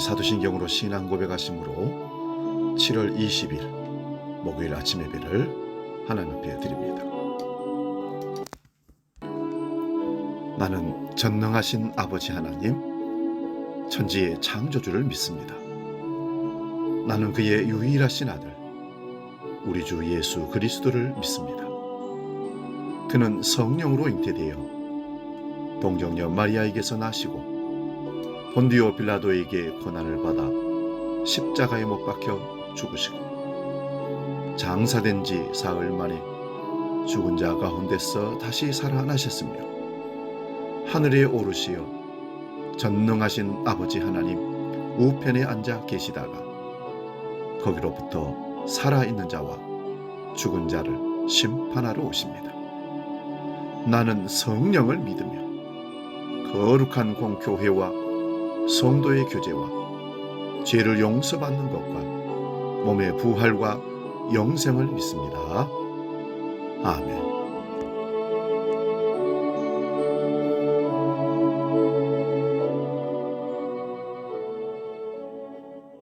사도신경으로 신앙 고백하심으로 7월 20일 목요일 아침 예배를 하나님 앞에 드립니다. 나는 전능하신 아버지 하나님, 천지의 창조주를 믿습니다. 나는 그의 유일하신 아들, 우리 주 예수 그리스도를 믿습니다. 그는 성령으로 잉태되어 동정녀 마리아에게서 나시고 본디오 빌라도에게 고난을 받아 십자가에 못 박혀 죽으시고 장사된 지 사흘 만에 죽은 자 가운데서 다시 살아나셨으며 하늘에 오르시어 전능하신 아버지 하나님 우편에 앉아 계시다가 거기로부터 살아있는 자와 죽은 자를 심판하러 오십니다. 나는 성령을 믿으며 거룩한 공교회와 성도의 교제와 죄를 용서받는 것과 몸의 부활과 영생을 믿습니다. 아멘.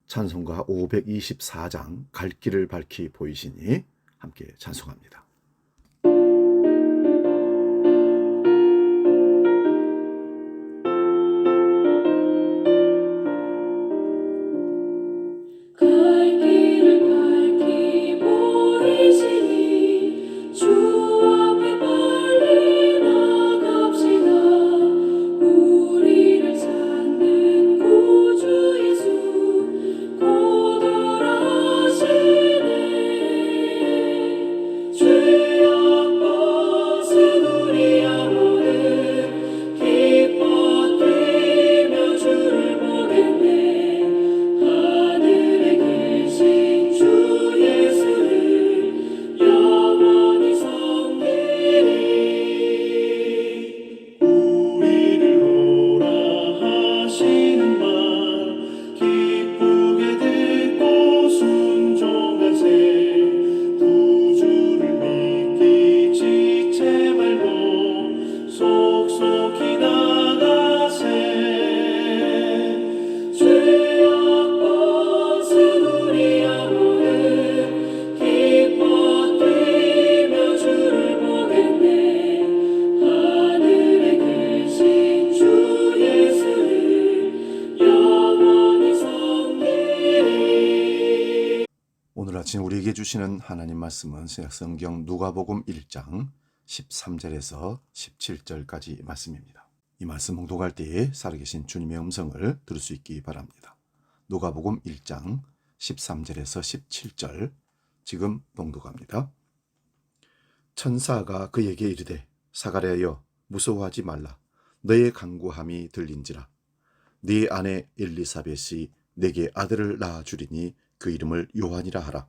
찬송가 524장 갈 길을 밝히 보이시니 함께 찬송합니다. 오늘 아침 우리에게 주시는 하나님 말씀은 신약성경 누가복음 1장 13절에서 17절까지 말씀입니다. 이 말씀 봉독할 때에 살아계신 주님의 음성을 들을 수 있기 바랍니다. 누가복음 1장 13절에서 17절 지금 봉독합니다. 천사가 그에게 이르되 사가랴여 무서워하지 말라. 너의 간구함이 들린지라. 네 아내 엘리사벳이 내게 아들을 낳아주리니 그 이름을 요한이라 하라.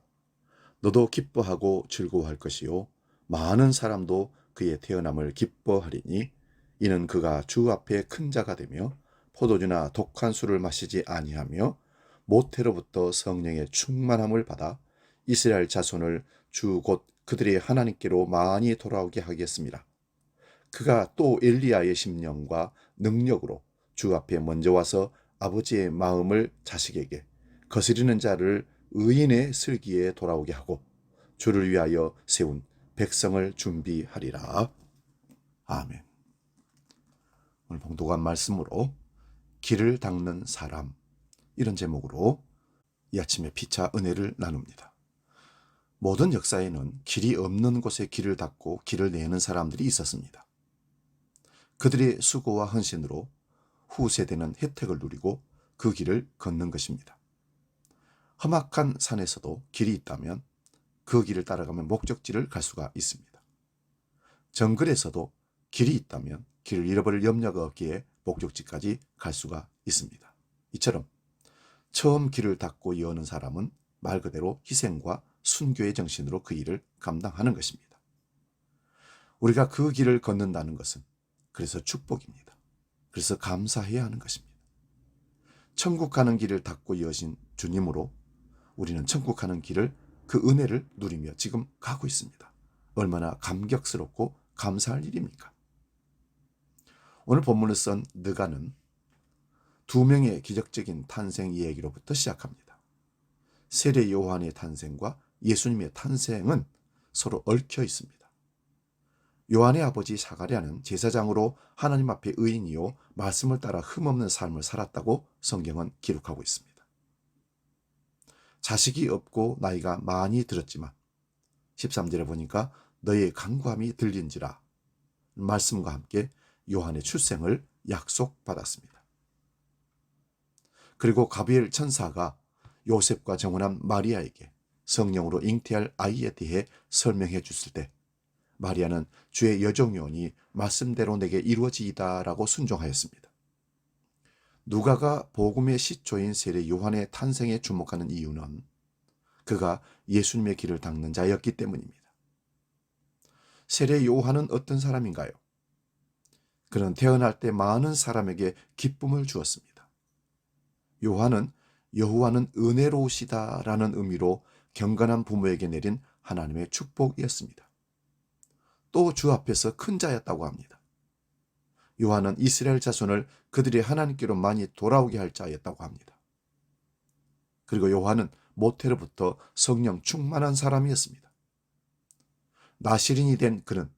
너도 기뻐하고 즐거워할 것이요 많은 사람도 그의 태어남을 기뻐하리니 이는 그가 주 앞에 큰 자가 되며 포도주나 독한 술을 마시지 아니하며 모태로부터 성령의 충만함을 받아 이스라엘 자손을 주 곧 그들의 하나님께로 많이 돌아오게 하겠습니다. 그가 또 엘리야의 심령과 능력으로 주 앞에 먼저 와서 아버지의 마음을 자식에게 거스리는 자를 의인의 슬기에 돌아오게 하고 주를 위하여 세운 백성을 준비하리라. 아멘. 오늘 봉독한 말씀으로 길을 닦는 사람, 이런 제목으로 이 아침에 피차 은혜를 나눕니다. 모든 역사에는 길이 없는 곳에 길을 닦고 길을 내는 사람들이 있었습니다. 그들의 수고와 헌신으로 후세대는 혜택을 누리고 그 길을 걷는 것입니다. 험악한 산에서도 길이 있다면 그 길을 따라가면 목적지를 갈 수가 있습니다. 정글에서도 길이 있다면 길을 잃어버릴 염려가 없기에 목적지까지 갈 수가 있습니다. 이처럼 처음 길을 닦고 여는 사람은 말 그대로 희생과 순교의 정신으로 그 일을 감당하는 것입니다. 우리가 그 길을 걷는다는 것은 그래서 축복입니다. 그래서 감사해야 하는 것입니다. 천국 가는 길을 닦고 여신 주님으로 우리는 천국 가는 길을 그 은혜를 누리며 지금 가고 있습니다. 얼마나 감격스럽고 감사할 일입니까? 오늘 본문을 쓴 느가는 두 명의 기적적인 탄생 이야기로부터 시작합니다. 세례 요한의 탄생과 예수님의 탄생은 서로 얽혀 있습니다. 요한의 아버지 사가랴는 제사장으로 하나님 앞에 의인이요 말씀을 따라 흠없는 삶을 살았다고 성경은 기록하고 있습니다. 자식이 없고 나이가 많이 들었지만 13절에 보니까 너의 간구함이 들린지라 말씀과 함께 요한의 출생을 약속받았습니다. 그리고 가브리엘 천사가 요셉과 정혼한 마리아에게 성령으로 잉태할 아이에 대해 설명해 줬을 때 마리아는 주의 여종이오니 말씀대로 내게 이루어지이다라고 순종하였습니다. 누가가 복음의 시초인 세례 요한의 탄생에 주목하는 이유는 그가 예수님의 길을 닦는 자였기 때문입니다. 세례 요한은 어떤 사람인가요? 그는 태어날 때 많은 사람에게 기쁨을 주었습니다. 요한은 여호와는 은혜로우시다라는 의미로 경건한 부모에게 내린 하나님의 축복이었습니다. 또 주 앞에서 큰 자였다고 합니다. 요한은 이스라엘 자손을 그들이 하나님께로 많이 돌아오게 할 자였다고 합니다. 그리고 요한은 모태로부터 성령 충만한 사람이었습니다. 나시린이 된 그는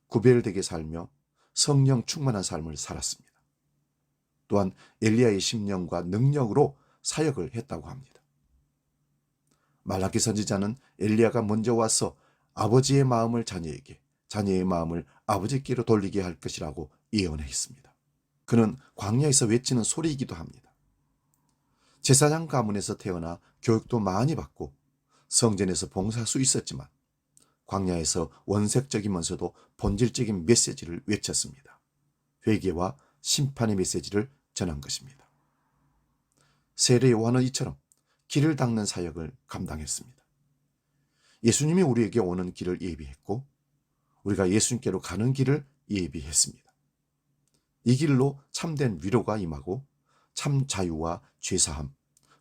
구별되게 살며 성령 충만한 삶을 살았습니다. 또한 엘리야의 심령과 능력으로 사역을 했다고 합니다. 말라기 선지자는 엘리야가 먼저 와서 아버지의 마음을 자녀에게, 자녀의 마음을 아버지께로 돌리게 할 것이라고 예언했습니다. 그는 광야에서 외치는 소리이기도 합니다. 제사장 가문에서 태어나 교육도 많이 받고 성전에서 봉사할 수 있었지만 광야에서 원색적이면서도 본질적인 메시지를 외쳤습니다. 회개와 심판의 메시지를 전한 것입니다. 세례 요한은 이처럼 길을 닦는 사역을 감당했습니다. 예수님이 우리에게 오는 길을 예비했고 우리가 예수님께로 가는 길을 예비했습니다. 이 길로 참된 위로가 임하고 참 자유와 죄사함,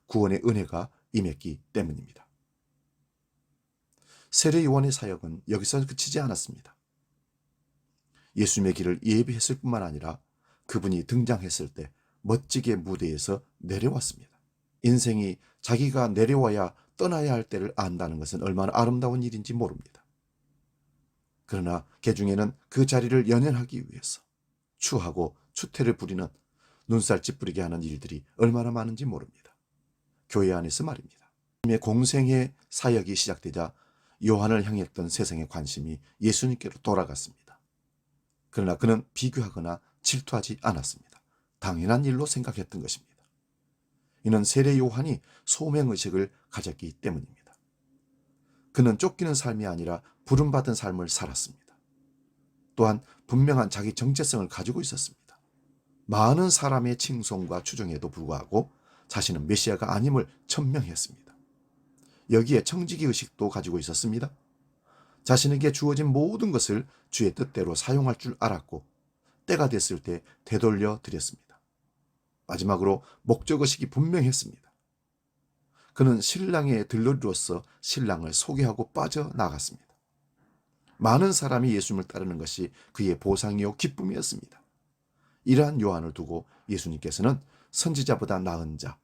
구원의 은혜가 임했기 때문입니다. 세례 요한의 사역은 여기서 그치지 않았습니다. 예수님의 길을 예비했을 뿐만 아니라 그분이 등장했을 때 멋지게 무대에서 내려왔습니다. 인생이 자기가 내려와야 떠나야 할 때를 안다는 것은 얼마나 아름다운 일인지 모릅니다. 그러나 개중에는 그 자리를 연연하기 위해서 추하고 추태를 부리는 눈살 찌푸리게 하는 일들이 얼마나 많은지 모릅니다. 교회 안에서 말입니다. 예수님의 공생의 사역이 시작되자 요한을 향했던 세상의 관심이 예수님께로 돌아갔습니다. 그러나 그는 비교하거나 질투하지 않았습니다. 당연한 일로 생각했던 것입니다. 이는 세례 요한이 소명의식을 가졌기 때문입니다. 그는 쫓기는 삶이 아니라 부름받은 삶을 살았습니다. 또한 분명한 자기 정체성을 가지고 있었습니다. 많은 사람의 칭송과 추종에도 불구하고 자신은 메시아가 아님을 천명했습니다. 여기에 청지기의식도 가지고 있었습니다. 자신에게 주어진 모든 것을 주의 뜻대로 사용할 줄 알았고 때가 됐을 때 되돌려 드렸습니다. 마지막으로 목적의식이 분명했습니다. 그는 신랑의 들러리로서 신랑을 소개하고 빠져나갔습니다. 많은 사람이 예수님을 따르는 것이 그의 보상이요 기쁨이었습니다. 이러한 요한을 두고 예수님께서는 선지자보다 나은 자,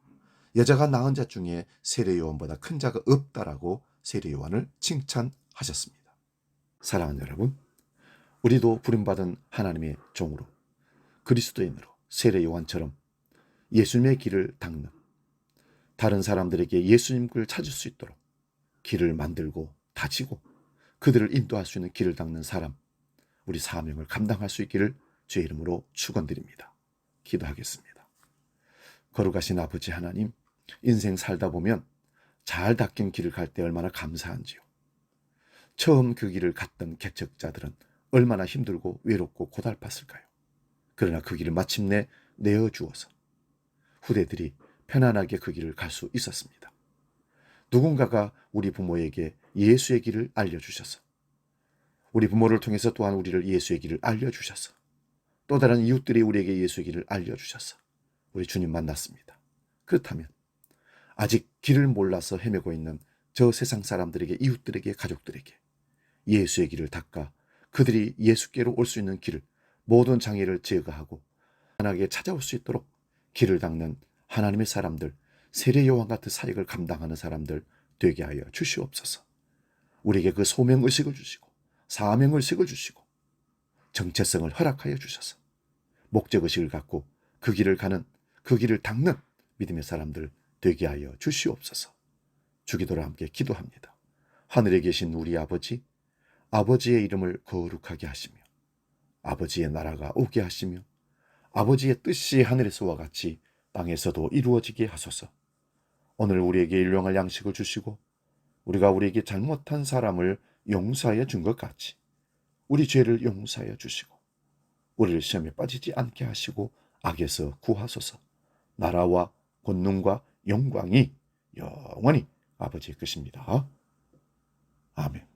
여자가 낳은 자 중에 세례 요한보다 큰 자가 없다라고 세례 요한을 칭찬하셨습니다. 사랑하는 여러분, 우리도 부름받은 하나님의 종으로 그리스도인으로 세례 요한처럼 예수님의 길을 닦는, 다른 사람들에게 예수님을 찾을 수 있도록 길을 만들고 다지고 그들을 인도할 수 있는 길을 닦는 사람, 우리 사명을 감당할 수 있기를 주의 이름으로 축원드립니다. 기도하겠습니다. 거룩하신 아버지 하나님, 인생 살다 보면 잘 닦인 길을 갈 때 얼마나 감사한지요. 처음 그 길을 갔던 개척자들은 얼마나 힘들고 외롭고 고달팠을까요? 그러나 그 길을 마침내 내어주어서 후대들이 편안하게 그 길을 갈 수 있었습니다. 누군가가 우리 부모에게 예수의 길을 알려주셔서, 우리 부모를 통해서 또한 우리를 예수의 길을 알려주셔서, 또 다른 이웃들이 우리에게 예수의 길을 알려주셔서 우리 주님 만났습니다. 그렇다면 아직 길을 몰라서 헤매고 있는 저 세상 사람들에게, 이웃들에게, 가족들에게 예수의 길을 닦아 그들이 예수께로 올 수 있는 길을, 모든 장애를 제거하고 편하게 찾아올 수 있도록 길을 닦는 하나님의 사람들, 세례 요한 같은 사역을 감당하는 사람들 되게 하여 주시옵소서. 우리에게 그 소명의식을 주시고 사명의식을 주시고 정체성을 허락하여 주셔서 목적의식을 갖고 그 길을 가는, 그 길을 닦는 믿음의 사람들 되게 하여 주시옵소서. 주기도로 함께 기도합니다. 하늘에 계신 우리 아버지, 아버지의 이름을 거룩하게 하시며 아버지의 나라가 오게 하시며 아버지의 뜻이 하늘에서와 같이 땅에서도 이루어지게 하소서. 오늘 우리에게 일용할 양식을 주시고 우리가 우리에게 잘못한 사람을 용서하여 준 것 같이 우리 죄를 용서하여 주시고 우리를 시험에 빠지지 않게 하시고 악에서 구하소서. 나라와 권능과 영광이 영원히 아버지의 것입니다. 아멘.